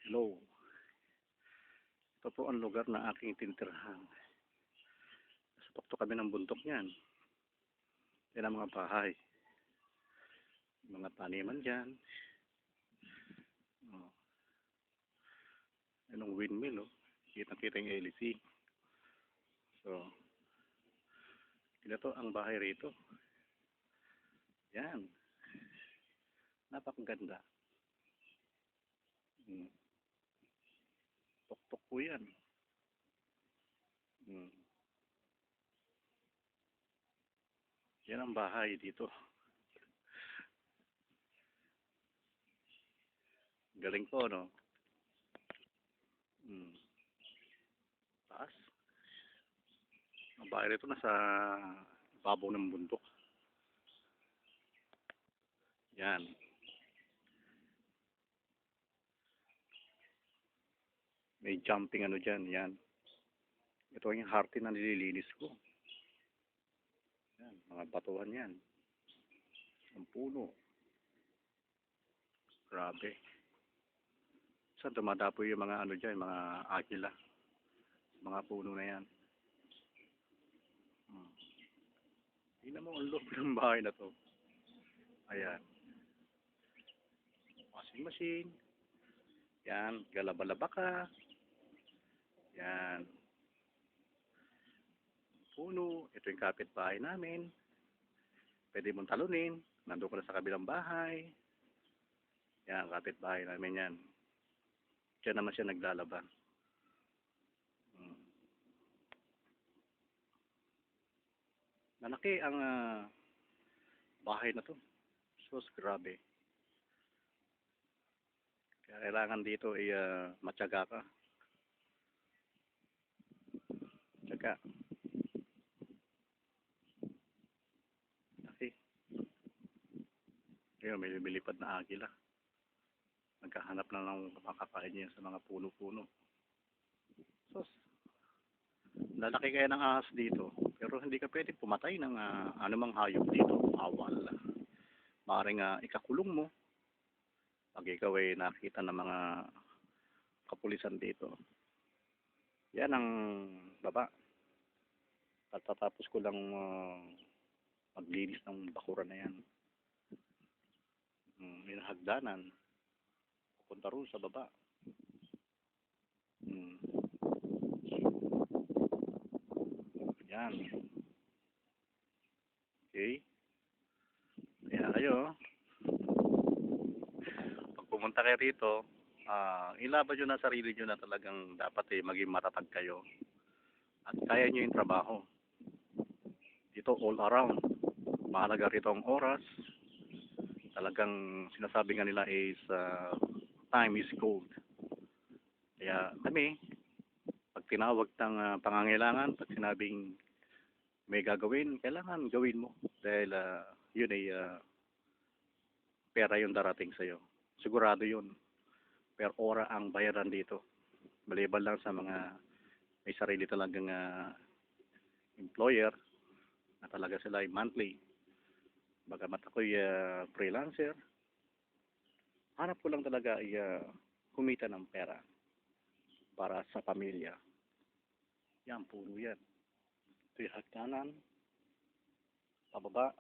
Hello. Ito po ang lugar na aking tinitirahan. Sa tuktok kami ng bundok niyan. Yan ang mga bahay. Mga taniman dyan. Oh. Yan ang windmill, oh. Kitang-kita yung LEC. So, ito ang bahay rito. Yan. Napakaganda. Hmm. Tuktok po yan. Hmm. Yan ang bahay dito. Galing po, no? Hmm. Taas. Ang bahay rito nasa babaw ng bundok. Yan. May jumping ano dyan. Yan. Ito yung hardin na nililinis ko. Yan. Mga batuhan yan. Ang puno. Grabe. Saan dumadapo yung mga ano dyan, mga agila. Mga puno na yan. Hmm. Tingnan mo ang loob ng bahay na to. Ayan. Washing machine. Yan. Galabalaba ka. Yan. Puno. Ito yung kapitbahay namin. Pwede mong talunin. Nandun ka na sa kabilang bahay. Yan. Kapitbahay namin yan. Diyan naman siya naglalaba. Hmm. Malaki ang bahay na to. So, grabe. Kaya kailangan dito ay matyaga ka. Tyaga. Kasi, yun, may lumilipad na agila. Naghahanap na ng makakain niya sa mga puno-puno. So, lalaki kaya ng ahas dito. Pero hindi ka pwede pumatay ng anumang hayop dito. Bawal. Maaaring ikakulong mo pag ikaw ay nakita ng mga kapulisan dito. Yan ang baba. Tatapos ko lang maglinis ng bakuran na yan. May hagdanan. Punta roon sa baba. Yan. Okay. Kaya kayo, pag pumunta kayo rito, ilaban nyo na sarili nyo na talagang dapat maging matatag kayo. At kaya nyo yung trabaho. Dito all around. Mahalaga rito ang oras. Talagang sinasabi nga nila is time is gold. Kaya kami, pag tinawag ng pangangailangan, pag sinabing may gagawin, kailangan gawin mo. Dahil yun ay pera yung darating sa'yo. Sigurado yun. Per ora ang bayaran dito. Maliban lang sa mga may sarili talagang employer na talaga sila ay monthly. Bagamat ako'y freelancer, hanap ko lang talaga ay kumita ng pera para sa pamilya. Yan, puno yan. Ito yung hagdanan, pababa.